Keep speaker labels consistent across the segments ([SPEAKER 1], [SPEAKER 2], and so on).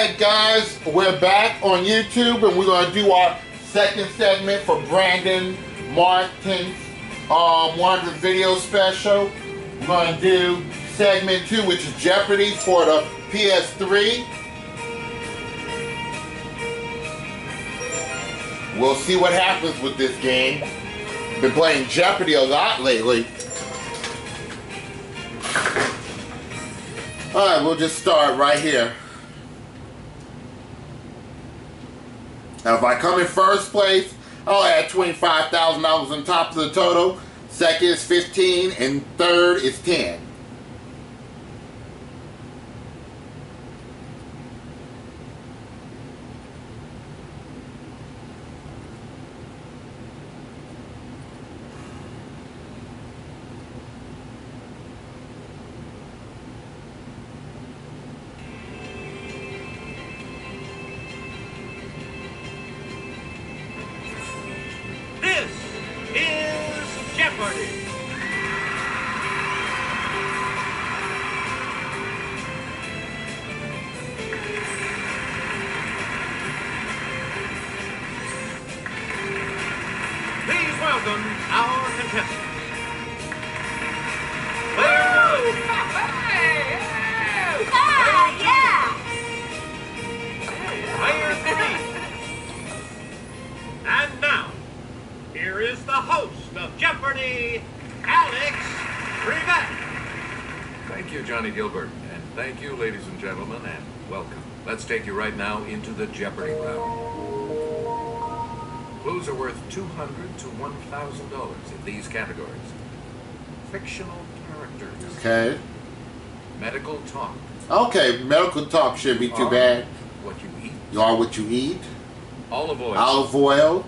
[SPEAKER 1] Alright guys, we're back on YouTube and we're going to do our second segment for Brandon Martin's Wonder Video Special. We're going to do segment 2, which is Jeopardy for the PS3. We'll see what happens with this game. Been playing Jeopardy a lot lately. Alright, we'll just start right here. Now, if I come in first place, I'll add $25,000 on top of the total. Second is 15, and third is 10.
[SPEAKER 2] Jeopardy! Please welcome our contestants. Player 3. And now, here is the host of Jeopardy, Alex Trebek.
[SPEAKER 3] Thank you, Johnny Gilbert, and thank you, ladies and gentlemen, and welcome. Let's take you right now into the Jeopardy round. Clues are worth $200 to $1,000 in these categories. Fictional characters.
[SPEAKER 1] Okay.
[SPEAKER 3] Medical talk.
[SPEAKER 1] Okay, medical talk shouldn't be too bad.
[SPEAKER 3] What you eat.
[SPEAKER 1] You are what you eat.
[SPEAKER 3] Olive oil.
[SPEAKER 1] Olive oil.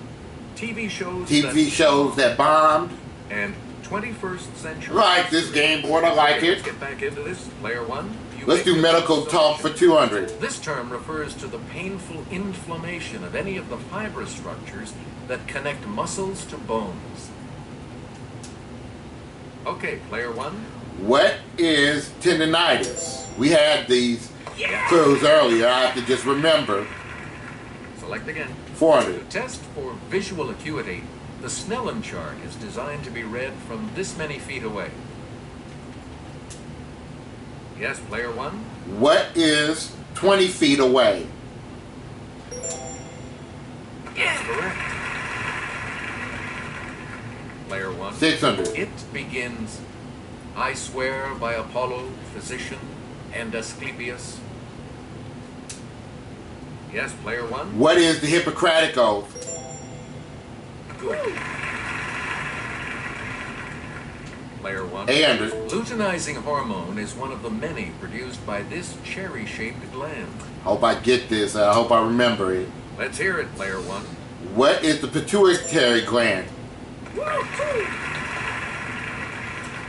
[SPEAKER 3] TV
[SPEAKER 1] shows that bombed.
[SPEAKER 3] And 21st century.
[SPEAKER 1] Like this game board, I like it.
[SPEAKER 3] Let's get back into this. Player 1.
[SPEAKER 1] Let's do medical talk for 200.
[SPEAKER 3] This term refers to the painful inflammation of any of the fibrous structures that connect muscles to bones. Okay, player 1.
[SPEAKER 1] What is tendinitis? We had these clues earlier. I have to just remember.
[SPEAKER 3] Select again.
[SPEAKER 1] 400.
[SPEAKER 3] To test for visual acuity, the Snellen chart is designed to be read from this many feet away. Yes, player 1.
[SPEAKER 1] What is 20 feet away?
[SPEAKER 3] That's correct. Player 1.
[SPEAKER 1] 600.
[SPEAKER 3] It begins, I swear by Apollo, physician, and Asclepius. Yes, player 1.
[SPEAKER 1] What is the Hippocratic Oath?
[SPEAKER 3] Good. Player 1.
[SPEAKER 1] 800.
[SPEAKER 3] Luteinizing hormone is one of the many produced by this cherry-shaped gland.
[SPEAKER 1] Hope I get this. I hope I remember it.
[SPEAKER 3] Let's hear it, player 1.
[SPEAKER 1] What is the pituitary gland?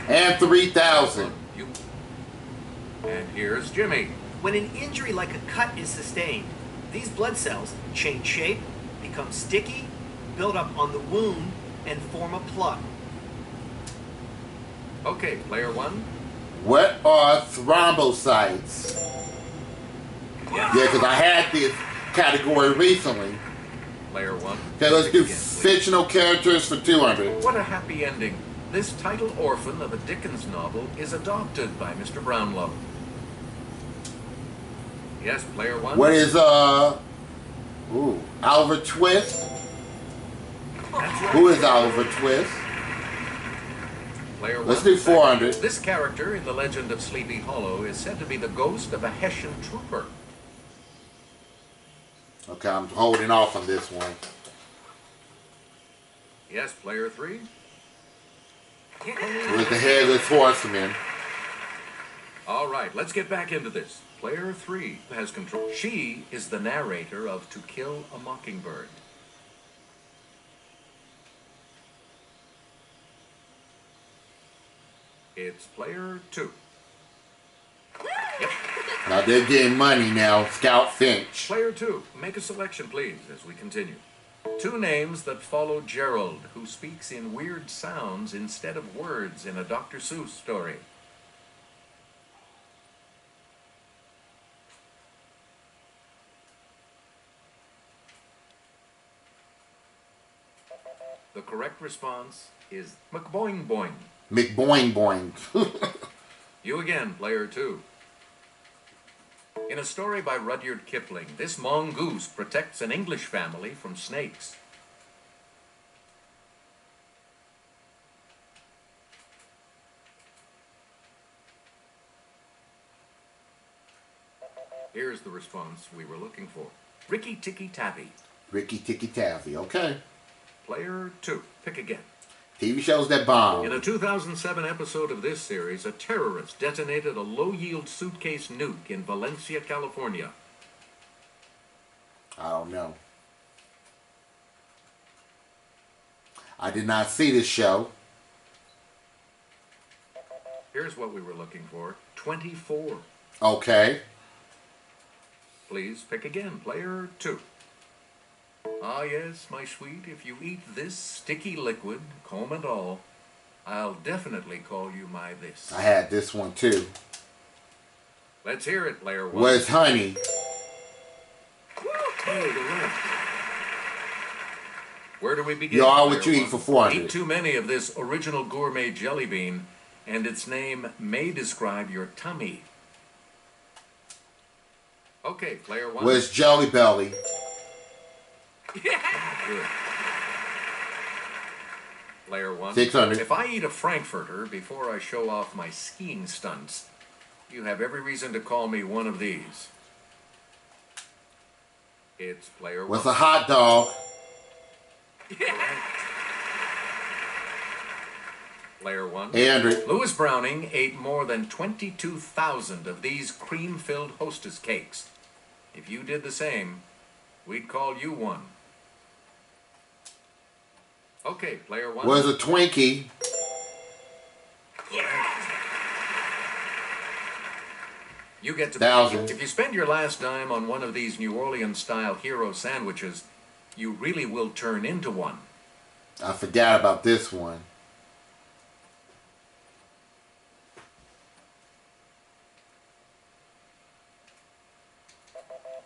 [SPEAKER 1] And 3,000.
[SPEAKER 3] And here's Jimmy.
[SPEAKER 2] When an injury like a cut is sustained, these blood cells change shape, become sticky, build up on the wound, and form a plug.
[SPEAKER 3] Okay, player 1.
[SPEAKER 1] What are thrombocytes? Yeah, because I had this category recently.
[SPEAKER 3] Player 1.
[SPEAKER 1] Okay, let's do fictional characters for 200.
[SPEAKER 3] What a happy ending. This title orphan of a Dickens novel is adopted by Mr. Brownlow. Yes, player 1.
[SPEAKER 1] What is, Oliver Twist?
[SPEAKER 3] That's right.
[SPEAKER 1] Who is Oliver Twist?
[SPEAKER 3] Player 1.
[SPEAKER 1] Let's do 400.
[SPEAKER 3] This character in the legend of Sleepy Hollow is said to be the ghost of a Hessian trooper.
[SPEAKER 1] Okay, I'm holding off on this one.
[SPEAKER 3] Yes, player 3.
[SPEAKER 1] With the Headless Horseman.
[SPEAKER 3] All right, let's get back into this. Player 3 has control. She is the narrator of To Kill a Mockingbird. It's player 2. Yep.
[SPEAKER 1] Now they're getting money now. Scout Finch.
[SPEAKER 3] Player 2, make a selection, please, as we continue. 2 names that follow Gerald, who speaks in weird sounds instead of words in a Dr. Seuss story. The correct response is McBoing Boing.
[SPEAKER 1] McBoing Boing.
[SPEAKER 3] You again, player 2. In a story by Rudyard Kipling, this mongoose protects an English family from snakes. Here's the response we were looking for. Ricky Tikki Tavi.
[SPEAKER 1] Ricky Tikki Tavi. Okay.
[SPEAKER 3] Player 2. Pick again.
[SPEAKER 1] TV shows that bomb.
[SPEAKER 3] In a 2007 episode of this series, a terrorist detonated a low-yield suitcase nuke in Valencia, California.
[SPEAKER 1] I don't know. I did not see this show.
[SPEAKER 3] Here's what we were looking for. 24.
[SPEAKER 1] Okay.
[SPEAKER 3] Please pick again. Player 2. Ah yes, my sweet, if you eat this sticky liquid, comb and all, I'll definitely call you my this.
[SPEAKER 1] I had this one too.
[SPEAKER 3] Let's hear it, player 1.
[SPEAKER 1] Was honey.
[SPEAKER 3] Where do we begin?
[SPEAKER 1] You are what
[SPEAKER 3] player
[SPEAKER 1] you eat
[SPEAKER 3] one?
[SPEAKER 1] for 400.
[SPEAKER 3] Eat too many of this original gourmet jelly bean, and its name may describe your tummy. Okay, player 1.
[SPEAKER 1] Was Jelly Belly.
[SPEAKER 3] Good. Player 1.
[SPEAKER 1] 600.
[SPEAKER 3] If I eat a Frankfurter before I show off my skiing stunts, you have every reason to call me one of these. It's player 1.
[SPEAKER 1] Was a hot dog.
[SPEAKER 3] Player 1.
[SPEAKER 1] 800.
[SPEAKER 3] Louis Browning ate more than 22,000 of these cream-filled Hostess cakes. If you did the same, we'd call you one. Okay, player 1.
[SPEAKER 1] Was a Twinkie.
[SPEAKER 3] You get to
[SPEAKER 1] 1,000.
[SPEAKER 3] If you spend your last dime on one of these New Orleans-style hero sandwiches, you really will turn into one.
[SPEAKER 1] I forgot about this one.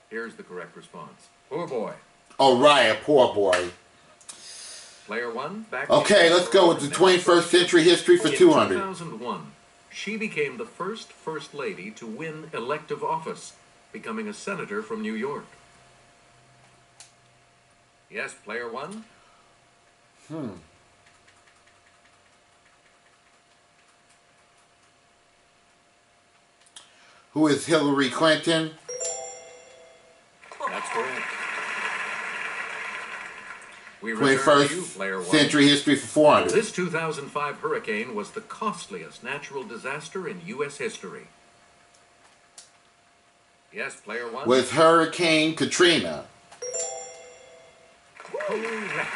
[SPEAKER 3] Here's the correct response. Poor boy.
[SPEAKER 1] Oh, right, a poor boy.
[SPEAKER 3] Player 1, back.
[SPEAKER 1] Okay, let's go with the 21st century history for
[SPEAKER 3] In
[SPEAKER 1] 200.
[SPEAKER 3] 2001, she became the first lady to win elective office, becoming a senator from New York. Yes, player 1.
[SPEAKER 1] Who is Hillary Clinton?
[SPEAKER 3] That's correct. We return to you, player 1.
[SPEAKER 1] 21st century history for 400.
[SPEAKER 3] This 2005 hurricane was the costliest natural disaster in U.S. history. Yes, player 1.
[SPEAKER 1] Was Hurricane Katrina.
[SPEAKER 3] Correct.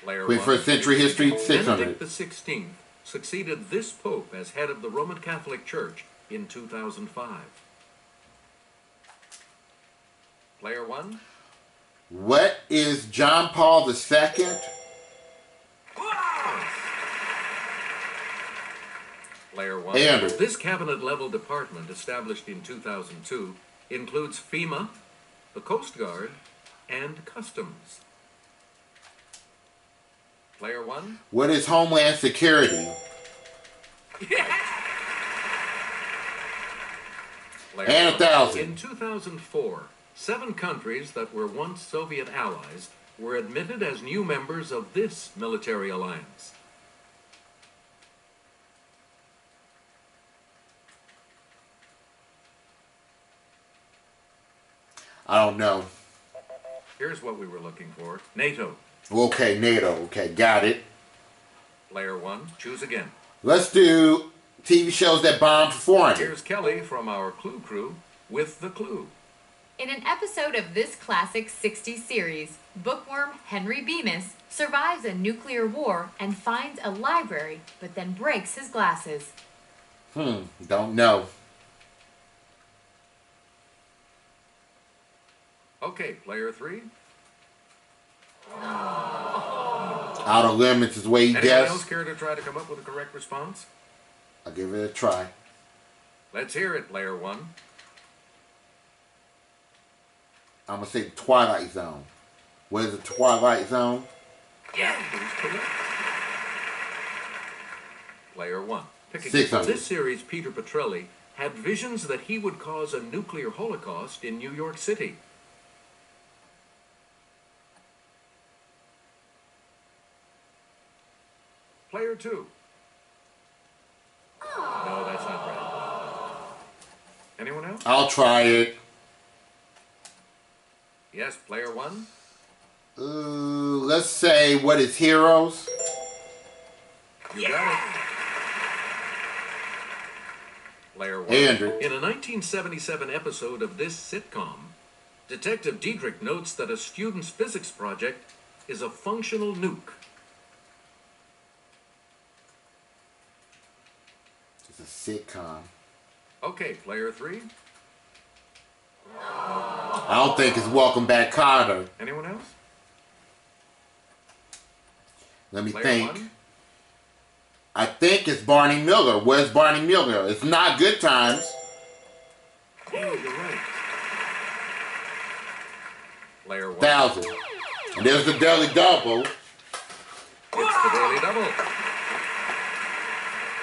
[SPEAKER 3] Player 1.
[SPEAKER 1] 21st century history 600.
[SPEAKER 3] Benedict XVI succeeded this pope as head of the Roman Catholic Church in 2005. Player 1.
[SPEAKER 1] What is John Paul II?
[SPEAKER 3] Player 1.
[SPEAKER 1] 800.
[SPEAKER 3] This cabinet-level department, established in 2002, includes FEMA, the Coast Guard, and Customs. Player 1.
[SPEAKER 1] What is Homeland Security?
[SPEAKER 3] Player
[SPEAKER 1] And 1,000.
[SPEAKER 3] In 2004, 7 countries that were once Soviet allies were admitted as new members of this military alliance.
[SPEAKER 1] I don't know.
[SPEAKER 3] Here's what we were looking for. NATO.
[SPEAKER 1] Okay, NATO. Okay, got it.
[SPEAKER 3] Player 1, choose again.
[SPEAKER 1] Let's do TV shows that bombed for 400.
[SPEAKER 3] Here's Kelly from our Clue Crew with the clue.
[SPEAKER 4] In an episode of this classic 60s series, bookworm Henry Bemis survives a nuclear war and finds a library, but then breaks his glasses.
[SPEAKER 1] Don't know.
[SPEAKER 3] Okay, player 3.
[SPEAKER 1] Outer Limits is the way he
[SPEAKER 3] Anyone else
[SPEAKER 1] guessed.
[SPEAKER 3] care to try to come up with a correct response?
[SPEAKER 1] I'll give it a try.
[SPEAKER 3] Let's hear it, player 1.
[SPEAKER 1] I'm going to say The Twilight Zone. Was it Twilight Zone?
[SPEAKER 3] Yeah, that is correct. Player 1. Pick again.
[SPEAKER 1] 600.
[SPEAKER 3] This series, Peter Petrelli had visions that he would cause a nuclear holocaust in New York City. Player 2. No, that's not right. Anyone else?
[SPEAKER 1] I'll try it.
[SPEAKER 3] Yes, player 1.
[SPEAKER 1] Let's say, what is Heroes?
[SPEAKER 3] You got it. Player 1.
[SPEAKER 1] Andrew.
[SPEAKER 3] In a 1977 episode of this sitcom, Detective Diedrich notes that a student's physics project is a functional nuke.
[SPEAKER 1] It's a sitcom.
[SPEAKER 3] Okay, player 3.
[SPEAKER 1] I don't think it's Welcome Back, Kotter.
[SPEAKER 3] Anyone else?
[SPEAKER 1] Let me
[SPEAKER 3] Player
[SPEAKER 1] think.
[SPEAKER 3] 1.
[SPEAKER 1] I think it's Barney Miller. Where's Barney Miller? It's not Good Times.
[SPEAKER 3] Oh, you're right. Player 1.
[SPEAKER 1] 1,000. And there's the Daily Double.
[SPEAKER 3] It's the Daily Double.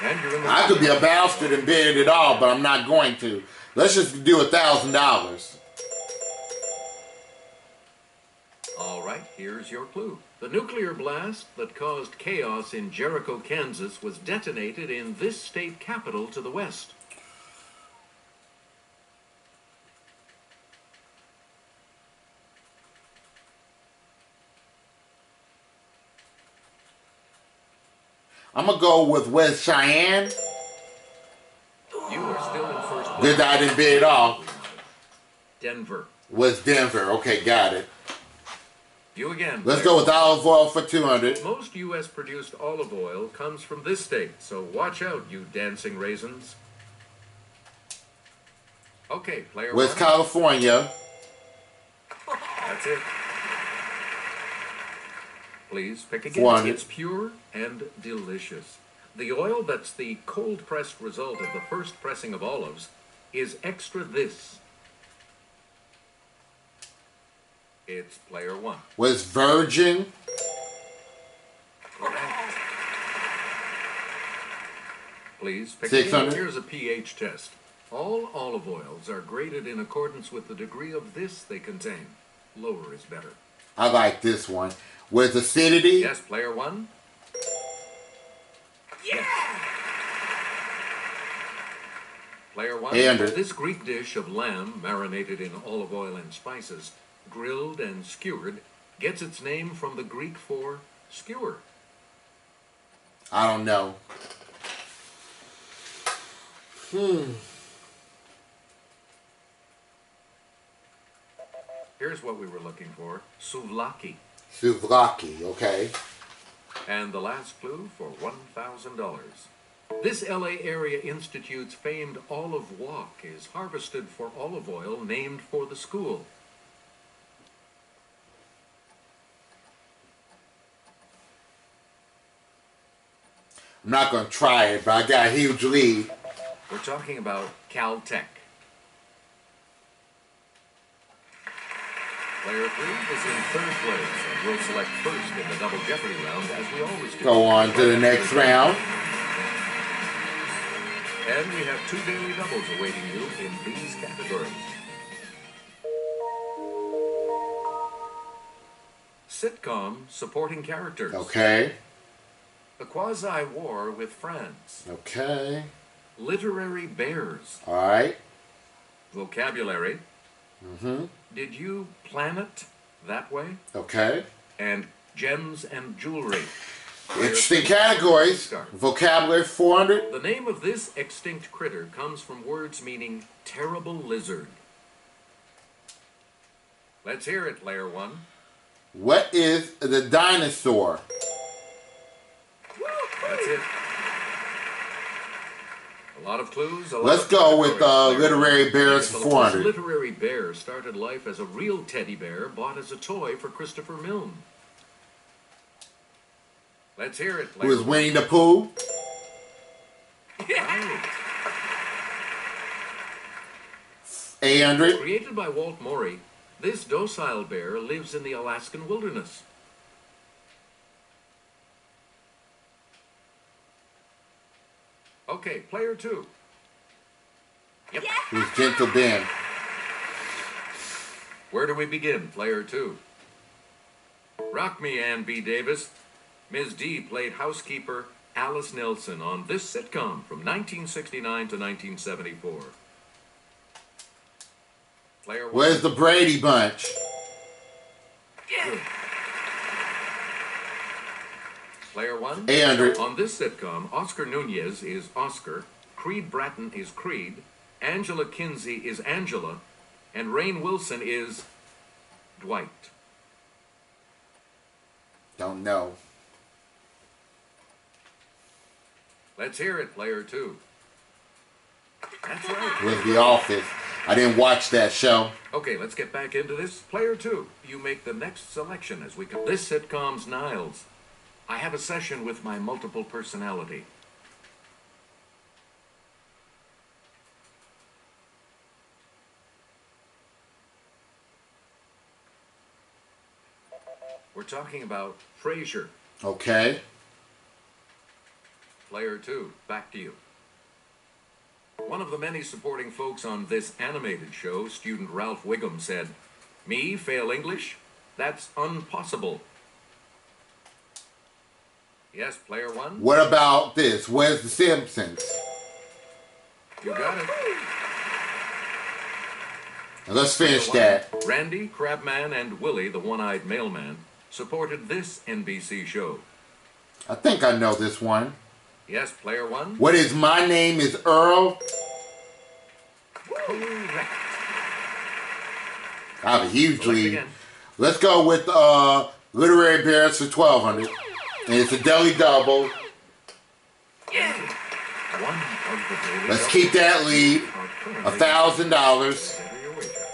[SPEAKER 3] And you're in the
[SPEAKER 1] I could be a bastard and bid it all, but I'm not going to. Let's just do $1,000.
[SPEAKER 3] All right, here's your clue. The nuclear blast that caused chaos in Jericho, Kansas was detonated in this state capital to the west.
[SPEAKER 1] I'm going to go with West Cheyenne.
[SPEAKER 3] You are still in first place.
[SPEAKER 1] Because I didn't bid it all.
[SPEAKER 3] Denver.
[SPEAKER 1] West Denver. Okay, got it.
[SPEAKER 3] You again.
[SPEAKER 1] Let's go with olive oil for 200.
[SPEAKER 3] Most U.S. produced olive oil comes from this state, so watch out, you dancing raisins. Okay, player
[SPEAKER 1] West
[SPEAKER 3] 1.
[SPEAKER 1] California.
[SPEAKER 3] That's it. Please pick again.
[SPEAKER 1] 400.
[SPEAKER 3] It's pure and delicious. The oil that's the cold-pressed result of the first pressing of olives is extra this. It's player 1.
[SPEAKER 1] West Virgin.
[SPEAKER 3] Correct. Please pick
[SPEAKER 1] 600.
[SPEAKER 3] again. Here's a pH test. All olive oils are graded in accordance with the degree of this they contain. Lower is better.
[SPEAKER 1] I like this one. Where's acidity?
[SPEAKER 3] Yes, player 1. Yeah. Player 1.
[SPEAKER 1] Andrew.
[SPEAKER 3] This Greek dish of lamb marinated in olive oil and spices, grilled and skewered, gets its name from the Greek for skewer.
[SPEAKER 1] I don't know.
[SPEAKER 3] Here's what we were looking for. Souvlaki.
[SPEAKER 1] Souvlaki, okay.
[SPEAKER 3] And the last clue for $1,000. This LA Area Institute's famed olive walk is harvested for olive oil named for the school.
[SPEAKER 1] I'm not going to try it, but I got a huge lead.
[SPEAKER 3] We're talking about Caltech. Player 3 is in third place and will select first in the Double Jeopardy round, as we always do.
[SPEAKER 1] Go on to the next round.
[SPEAKER 3] And we have 2 daily doubles awaiting you in these categories. Sitcom supporting characters.
[SPEAKER 1] Okay.
[SPEAKER 3] A quasi-war with France.
[SPEAKER 1] Okay.
[SPEAKER 3] Literary bears.
[SPEAKER 1] All right.
[SPEAKER 3] Vocabulary.
[SPEAKER 1] Mm-hmm.
[SPEAKER 3] Did you plan it that way?
[SPEAKER 1] Okay.
[SPEAKER 3] And gems and jewelry.
[SPEAKER 1] Interesting categories. Vocabulary 400.
[SPEAKER 3] The name of this extinct critter comes from words meaning terrible lizard. Let's hear it, Layer 1.
[SPEAKER 1] What is the dinosaur?
[SPEAKER 3] That's it. A lot of clues.
[SPEAKER 1] Let's go with literary bears for 400.
[SPEAKER 3] Literary bear started life as a real teddy bear bought as a toy for Christopher Milne. Let's hear it.
[SPEAKER 1] Who is Winnie the Pooh?
[SPEAKER 3] Right.
[SPEAKER 1] 800.
[SPEAKER 3] Created by Walt Morey, This docile bear lives in the Alaskan wilderness. Okay, player 2. Yep.
[SPEAKER 1] It was Gentle Ben.
[SPEAKER 3] Where do we begin, player 2? Rock me, Ann B. Davis. Ms. D played housekeeper Alice Nelson on this sitcom from 1969 to 1974. Player 1.
[SPEAKER 1] Where's the Brady Bunch?
[SPEAKER 3] Player 1.
[SPEAKER 1] 800.
[SPEAKER 3] On this sitcom, Oscar Nunez is Oscar, Creed Bratton is Creed, Angela Kinsey is Angela, and Rainn Wilson is Dwight.
[SPEAKER 1] Don't know.
[SPEAKER 3] Let's hear it, player 2. That's right.
[SPEAKER 1] It was The Office. I didn't watch that show.
[SPEAKER 3] Okay, let's get back into this. Player 2, you make the next selection as we come. This sitcom's Niles. I have a session with my multiple personality. We're talking about Frasier.
[SPEAKER 1] Okay.
[SPEAKER 3] Player 2, back to you. One of the many supporting folks on this animated show, student Ralph Wiggum, said, "Me fail English? That's impossible." Yes, player 1.
[SPEAKER 1] What about this? Where's The Simpsons?
[SPEAKER 3] You got it.
[SPEAKER 1] And let's finish
[SPEAKER 3] Player
[SPEAKER 1] that.
[SPEAKER 3] 1. Randy, Crabman, and Willie, the one-eyed mailman, supported this NBC show.
[SPEAKER 1] I think I know this one.
[SPEAKER 3] Yes, player 1.
[SPEAKER 1] What is My Name is Earl?
[SPEAKER 3] Correct.
[SPEAKER 1] I have a huge
[SPEAKER 3] Select
[SPEAKER 1] lead.
[SPEAKER 3] again.
[SPEAKER 1] Let's go with Literary Bears for 1200. And it's a deli double.
[SPEAKER 3] Yeah. One of the daily
[SPEAKER 1] Let's
[SPEAKER 3] doubles
[SPEAKER 1] keep that lead.
[SPEAKER 3] are currently-
[SPEAKER 1] $1,000.
[SPEAKER 3] Enter your wager.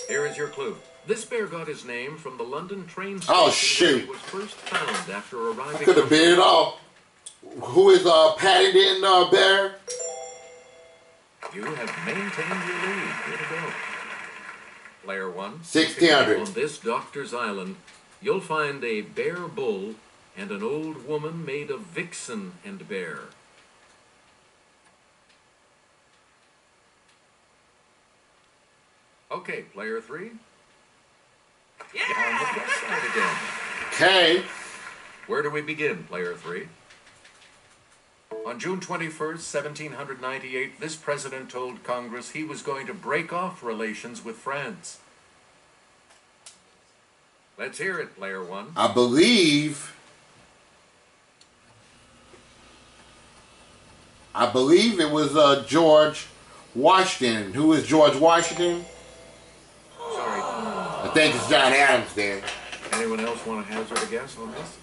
[SPEAKER 3] Here is your clue. This bear got his name from the London train station
[SPEAKER 1] Oh,
[SPEAKER 3] where
[SPEAKER 1] shoot.
[SPEAKER 3] he was first found after arriving.
[SPEAKER 1] Could have been it all. Who is Paddington Bear?
[SPEAKER 3] You have maintained your lead. Way to go. Player 1.
[SPEAKER 1] 1600.
[SPEAKER 3] On this doctor's island, you'll find a bear bull and an old woman made of vixen and bear. Okay, player 3. Yeah! On the plus side again.
[SPEAKER 1] Okay.
[SPEAKER 3] Where do we begin, player 3? On June 21st, 1798, this president told Congress he was going to break off relations with France. Let's hear it, player 1.
[SPEAKER 1] I believe it was George Washington. Who is George Washington?
[SPEAKER 3] Sorry.
[SPEAKER 1] I think it's John Adams then.
[SPEAKER 3] Anyone else want to hazard a guess on this?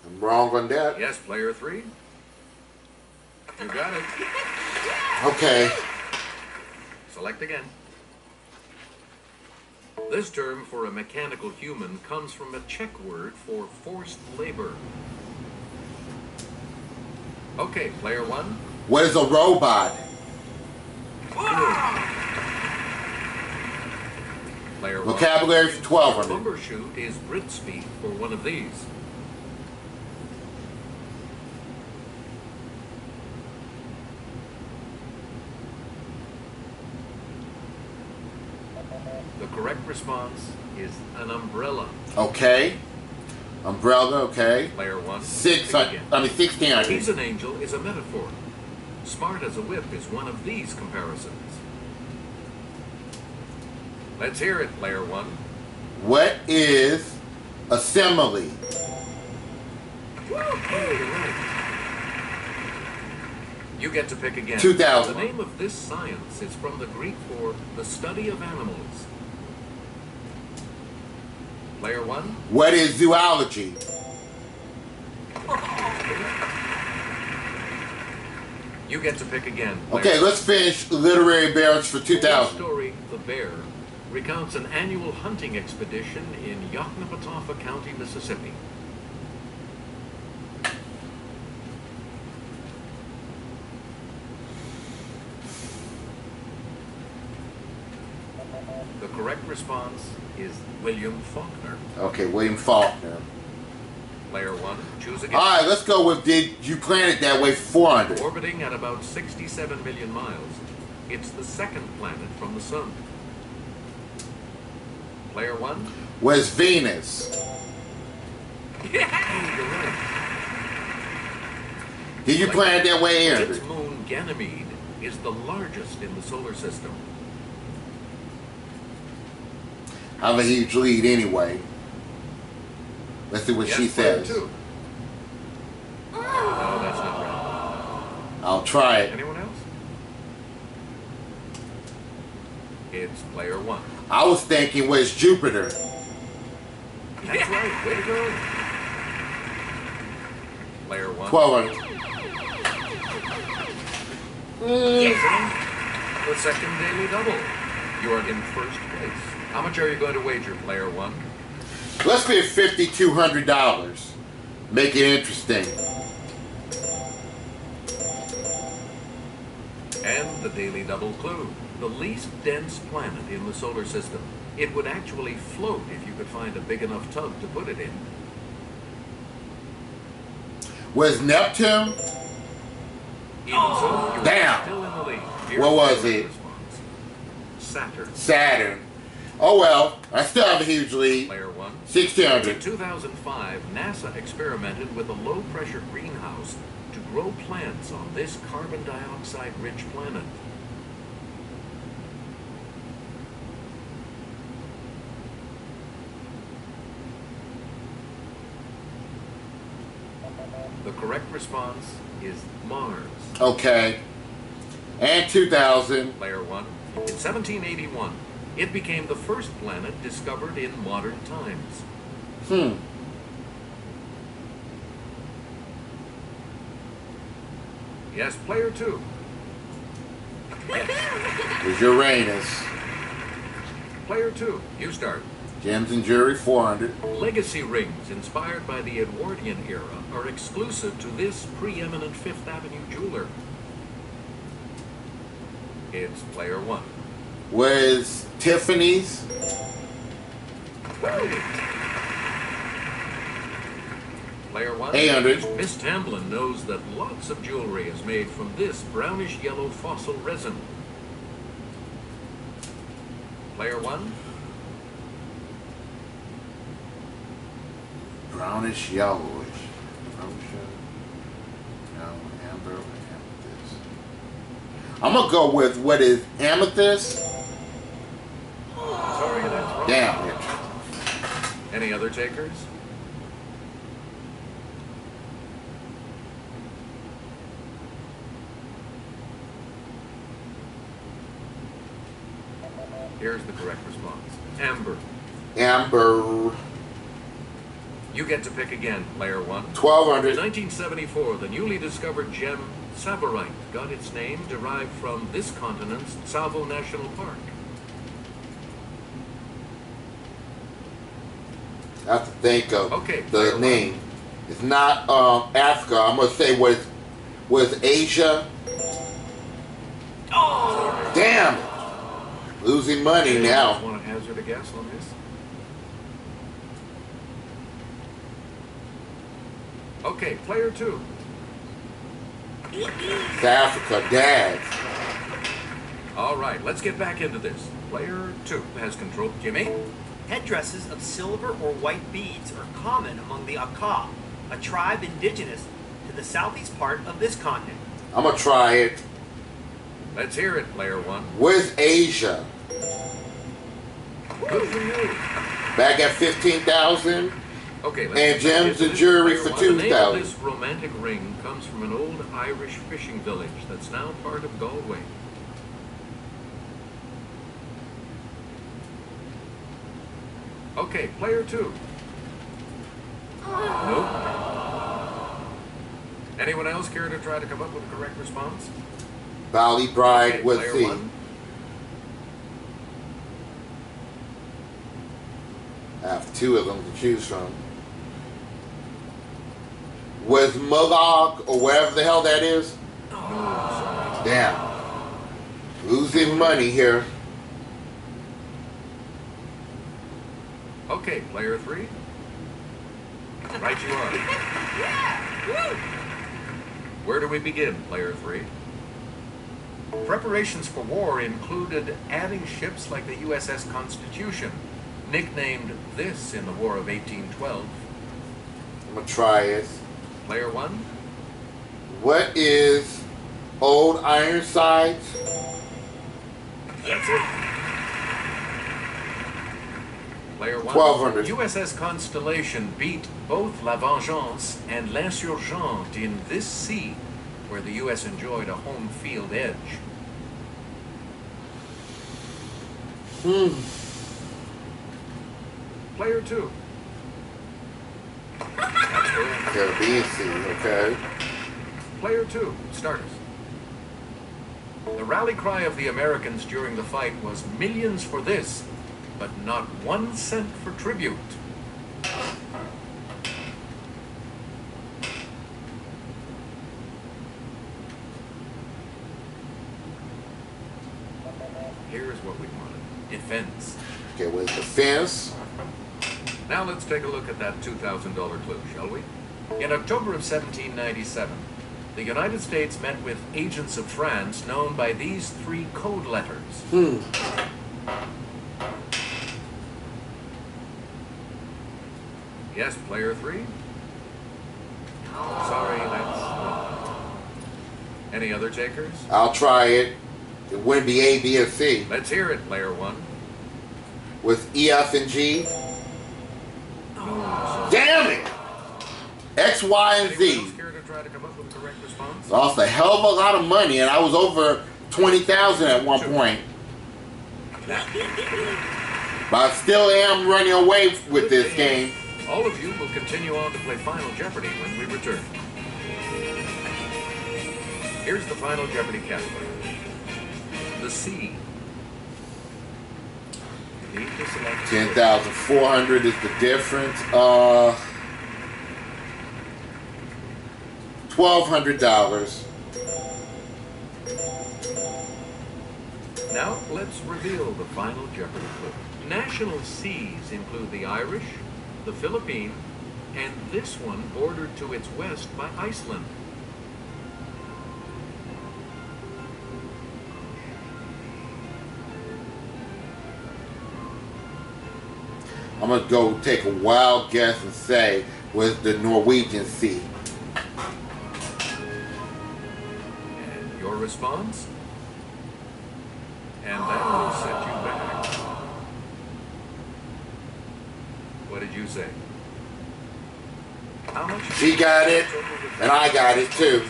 [SPEAKER 1] I'm wrong on that.
[SPEAKER 3] Yes, player 3. You got it.
[SPEAKER 1] Okay.
[SPEAKER 3] Select again. This term for a mechanical human comes from a Czech word for forced labor. Okay, player 1.
[SPEAKER 1] What is a robot?
[SPEAKER 3] Player 1.
[SPEAKER 1] Vocabulary for 1200.
[SPEAKER 3] Bumbershoot is Brit speak for one of these. The correct response is an umbrella.
[SPEAKER 1] Okay. Umbrella, okay.
[SPEAKER 3] Player 1.
[SPEAKER 1] 600. I mean 1600.
[SPEAKER 3] He's an angel is a metaphor. Smart as a whip is one of these comparisons. Let's hear it, player 1.
[SPEAKER 1] What is a simile?
[SPEAKER 3] Hey, you're right. You get to pick again.
[SPEAKER 1] 2000.
[SPEAKER 3] The name of this science is from the Greek for the study of animals. Player 1.
[SPEAKER 1] What is zoology?
[SPEAKER 3] You get to pick again.
[SPEAKER 1] Okay, let's finish Literary Bears for
[SPEAKER 3] The
[SPEAKER 1] 2000.
[SPEAKER 3] story, The Bear, recounts an annual hunting expedition in Yoknapatawpha County, Mississippi. The correct response is William Faulkner.
[SPEAKER 1] Okay, William Faulkner.
[SPEAKER 3] Player 1, choose again.
[SPEAKER 1] Alright, let's go with did you plan it that way for 400?
[SPEAKER 3] Orbiting at about 67 million miles, it's the second planet from the Sun. Player 1?
[SPEAKER 1] Was Venus?
[SPEAKER 3] Yeah, you're right.
[SPEAKER 1] Did you plan it that way,
[SPEAKER 3] Its
[SPEAKER 1] Andrew?
[SPEAKER 3] moon, Ganymede, is the largest in the solar system.
[SPEAKER 1] I have a huge lead anyway. Let's see what
[SPEAKER 3] Yes,
[SPEAKER 1] she
[SPEAKER 3] player
[SPEAKER 1] says.
[SPEAKER 3] 2. No, that's not right.
[SPEAKER 1] I'll try it.
[SPEAKER 3] Anyone else? It's player 1.
[SPEAKER 1] I was thinking, where's Jupiter?
[SPEAKER 3] That's right. Way to go. Player 1.
[SPEAKER 1] 1200.
[SPEAKER 3] The second daily double. You are in first place. How much are you going to wager, player 1?
[SPEAKER 1] Let's bid $5,200. Make it interesting.
[SPEAKER 3] And the daily double clue. The least dense planet in the solar system. It would actually float if you could find a big enough tub to put it in.
[SPEAKER 1] Was Neptune?
[SPEAKER 3] Even so, you
[SPEAKER 1] Damn.
[SPEAKER 3] are still in the lead.
[SPEAKER 1] What was
[SPEAKER 3] the
[SPEAKER 1] it?
[SPEAKER 3] response. Saturn.
[SPEAKER 1] Saturn. Oh well, I still have a huge lead.
[SPEAKER 3] Player 1. In
[SPEAKER 1] 1600.
[SPEAKER 3] 2005, NASA experimented with a low-pressure greenhouse to grow plants on this carbon dioxide-rich planet. The correct response is Mars.
[SPEAKER 1] Okay. And 2000.
[SPEAKER 3] Player 1. In 1781, it became the first planet discovered in modern times. Yes, player 2. Yes.
[SPEAKER 1] Was Uranus.
[SPEAKER 3] Player 2, you start.
[SPEAKER 1] Gems and jewelry 400.
[SPEAKER 3] Legacy rings inspired by the Edwardian era are exclusive to this preeminent Fifth Avenue jeweler. It's player 1.
[SPEAKER 1] Was Tiffany's.
[SPEAKER 3] Player 1.
[SPEAKER 1] 800.
[SPEAKER 3] Miss Tamblin knows that lots of jewelry is made from this brownish yellow fossil resin. Player 1.
[SPEAKER 1] Brownish yellowish. Brownish yellow, amber, amethyst. I'm gonna go with what is amethyst.
[SPEAKER 3] Sorry, that's wrong.
[SPEAKER 1] Damn it.
[SPEAKER 3] Any other takers? Here's the correct response. Amber.
[SPEAKER 1] Amber.
[SPEAKER 3] You get to pick again, player 1.
[SPEAKER 1] 1200.
[SPEAKER 3] In 1974, the newly discovered gem Sabarite got its name derived from this continent's Tsavo National Park.
[SPEAKER 1] I have to think of
[SPEAKER 3] Okay,
[SPEAKER 1] the
[SPEAKER 3] player
[SPEAKER 1] name. It's not Africa. I'm gonna say was Asia.
[SPEAKER 2] Oh!
[SPEAKER 1] Damn it. Losing money now.
[SPEAKER 3] Want to hazard a guess on this? Okay, player 2.
[SPEAKER 1] It's Africa, Dad.
[SPEAKER 3] All right, let's get back into this. Player 2 has control. Jimmy?
[SPEAKER 2] Headdresses of silver or white beads are common among the Aka, a tribe indigenous to the southeast part of this continent.
[SPEAKER 1] I'm gonna try it.
[SPEAKER 3] Let's hear it, player 1.
[SPEAKER 1] Where's Asia?
[SPEAKER 3] Good for you.
[SPEAKER 1] Back at 15,000.
[SPEAKER 3] Okay, let's
[SPEAKER 1] And
[SPEAKER 3] get back
[SPEAKER 1] gems
[SPEAKER 3] into
[SPEAKER 1] and
[SPEAKER 3] this,
[SPEAKER 1] jewelry
[SPEAKER 3] player
[SPEAKER 1] for
[SPEAKER 3] 1. The name of
[SPEAKER 1] 2,000.
[SPEAKER 3] this romantic ring comes from an old Irish fishing village that's now part of Galway. Okay, player 2. Nope. Anyone else care to try to come up with a correct response?
[SPEAKER 1] Valley Bride
[SPEAKER 3] Okay,
[SPEAKER 1] was
[SPEAKER 3] player
[SPEAKER 1] the.
[SPEAKER 3] 1.
[SPEAKER 1] I have two of them to choose from. Was Moloch or whatever the hell that is?
[SPEAKER 3] Oh,
[SPEAKER 1] Damn. Losing money here.
[SPEAKER 3] Okay, player 3. Right you are. Where do we begin, player 3? Preparations for war included adding ships like the USS Constitution, nicknamed this in the War of 1812.
[SPEAKER 1] I'm gonna try it.
[SPEAKER 3] Player 1.
[SPEAKER 1] What is Old Ironsides?
[SPEAKER 3] That's it. Player 1.
[SPEAKER 1] 1200.
[SPEAKER 3] USS Constellation beat both La Vengeance and L'Insurgente in this sea, where the U.S. enjoyed a home field edge. Player 2. That's correct.
[SPEAKER 1] Caribbean Sea, okay.
[SPEAKER 3] Player 2, starters. The rally cry of the Americans during the fight was millions for this, but not 1 cent for tribute. Here's what we wanted. Defense.
[SPEAKER 1] Okay, with defense.
[SPEAKER 3] Now let's take a look at that $2,000 clue, shall we? In October of 1797, the United States met with agents of France known by these 3 code letters. Yes, player 3? Sorry, that's... Any other takers?
[SPEAKER 1] I'll try it. It wouldn't be A, B, or C.
[SPEAKER 3] Let's hear it, player 1.
[SPEAKER 1] With E, F, and G.
[SPEAKER 3] No,
[SPEAKER 1] Damn it! X, Y, and
[SPEAKER 3] anyone
[SPEAKER 1] Z.
[SPEAKER 3] else care to try to come up with the correct response?
[SPEAKER 1] Lost a hell of a lot of money, and I was over 20,000 at one point. But I still am running away with this game.
[SPEAKER 3] All of you will continue on to play Final Jeopardy when we return. Here's the Final Jeopardy category. The sea. You need to select
[SPEAKER 1] 10,400 is the difference. $1,200.
[SPEAKER 3] Now let's reveal the Final Jeopardy clue. National seas include the Irish, the Philippines, and this one bordered to its west by Iceland.
[SPEAKER 1] I'm going to go take a wild guess and say was the Norwegian Sea.
[SPEAKER 3] And your response? And that will set you back. What did you say? How much?
[SPEAKER 1] She got it, and I got it too.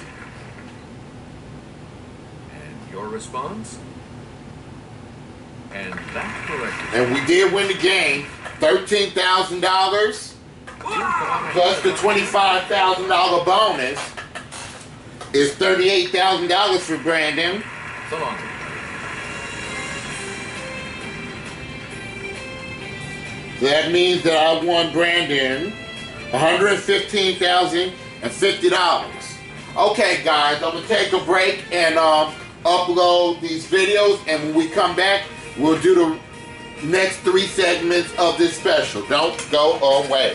[SPEAKER 3] And your response? And that's correct.
[SPEAKER 1] And we did win the game. $13,000 plus the $25,000 bonus is $38,000 for Brandon.
[SPEAKER 3] So long.
[SPEAKER 1] So that means that I won Brandon $115,050. Okay, guys, I'm gonna take a break and upload these videos, and when we come back, we'll do the next 3 segments of this special. Don't go away.